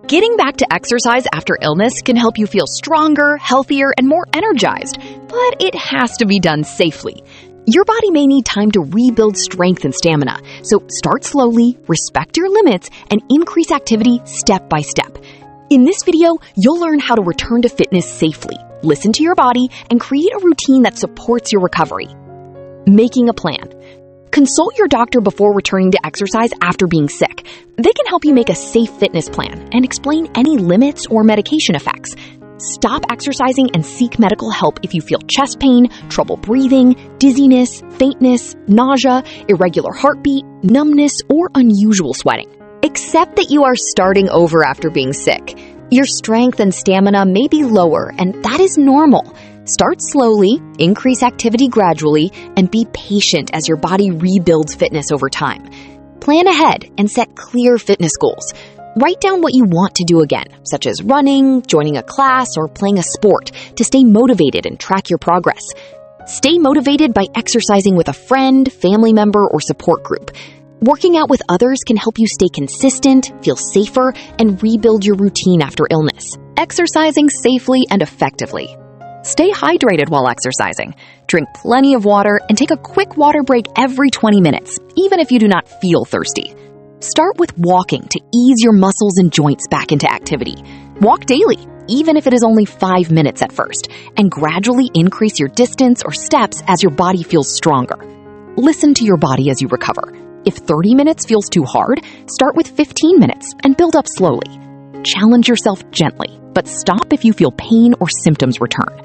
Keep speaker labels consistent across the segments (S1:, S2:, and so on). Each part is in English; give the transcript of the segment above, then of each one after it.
S1: Getting back to exercise after illness can help you feel stronger, healthier, and more energized, but it has to be done safely. Your body may need time to rebuild strength and stamina, so start slowly, respect your limits, and increase activity step by step. In this video, you'll learn how to return to fitness safely, listen to your body, and create a routine that supports your recovery. Making a plan. Consult your doctor before returning to exercise after being sick. They can help you make a safe fitness plan and explain any limits or medication effects. Stop exercising and seek medical help if you feel chest pain, trouble breathing, dizziness, faintness, nausea, irregular heartbeat, numbness, or unusual sweating. Accept that you are starting over after being sick. Your strength and stamina may be lower, and that is normal. Start slowly, increase activity gradually, and be patient as your body rebuilds fitness over time. Plan ahead and set clear fitness goals. Write down what you want to do again, such as running, joining a class, or playing a sport, to stay motivated and track your progress. Stay motivated by exercising with a friend, family member, or support group. Working out with others can help you stay consistent, feel safer, and rebuild your routine after illness. Exercising safely and effectively. Stay hydrated while exercising. Drink plenty of water and take a quick water break every 20 minutes, even if you do not feel thirsty. Start with walking to ease your muscles and joints back into activity. Walk daily, even if it is only 5 minutes at first, and gradually increase your distance or steps as your body feels stronger. Listen to your body as you recover. If 30 minutes feels too hard, start with 15 minutes and build up slowly. Challenge yourself gently, but stop if you feel pain or symptoms return.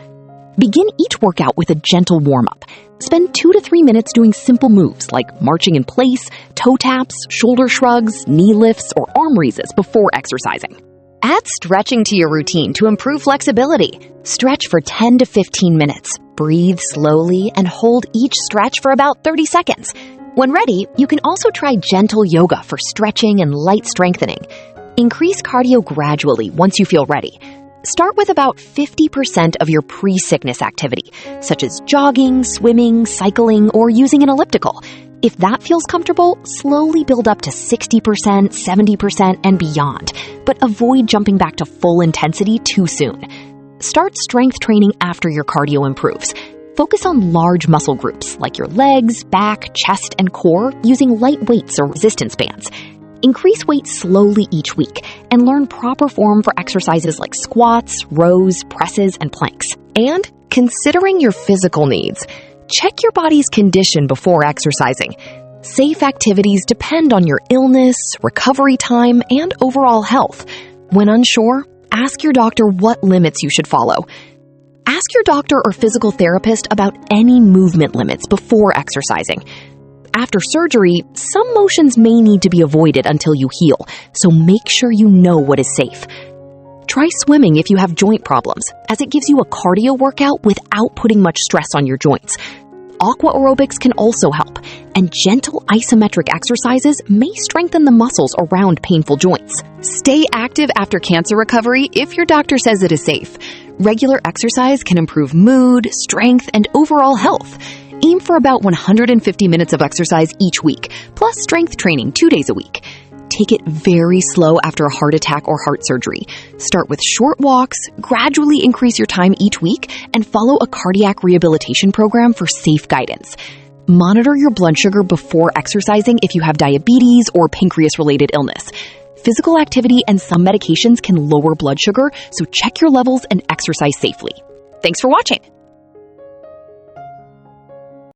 S1: Begin each workout with a gentle warm-up. Spend 2 to 3 minutes doing simple moves like marching in place, toe taps, shoulder shrugs, knee lifts, or arm raises before exercising. Add stretching to your routine to improve flexibility. Stretch for 10 to 15 minutes. Breathe slowly and hold each stretch for about 30 seconds. When ready, you can also try gentle yoga for stretching and light strengthening. Increase cardio gradually once you feel ready. Start with about 50% of your pre-sickness activity, such as jogging, swimming, cycling, or using an elliptical. If that feels comfortable, slowly build up to 60%, 70%, and beyond, but avoid jumping back to full intensity too soon. Start strength training after your cardio improves. Focus on large muscle groups like your legs, back, chest, and core using light weights or resistance bands. Increase weight slowly each week and learn proper form for exercises like squats, rows, presses, and planks. And considering your physical needs, check your body's condition before exercising. Safe activities depend on your illness, recovery time, and overall health. When unsure, ask your doctor what limits you should follow. Ask your doctor or physical therapist about any movement limits before exercising. After surgery, some motions may need to be avoided until you heal, so make sure you know what is safe. Try swimming if you have joint problems, as it gives you a cardio workout without putting much stress on your joints. Aqua aerobics can also help, and gentle isometric exercises may strengthen the muscles around painful joints. Stay active after cancer recovery if your doctor says it is safe. Regular exercise can improve mood, strength, and overall health. Aim for about 150 minutes of exercise each week, plus strength training 2 days a week. Take it very slow after a heart attack or heart surgery. Start with short walks, gradually increase your time each week, and follow a cardiac rehabilitation program for safe guidance. Monitor your blood sugar before exercising if you have diabetes or pancreas-related illness. Physical activity and some medications can lower blood sugar, so check your levels and exercise safely. Thanks for watching.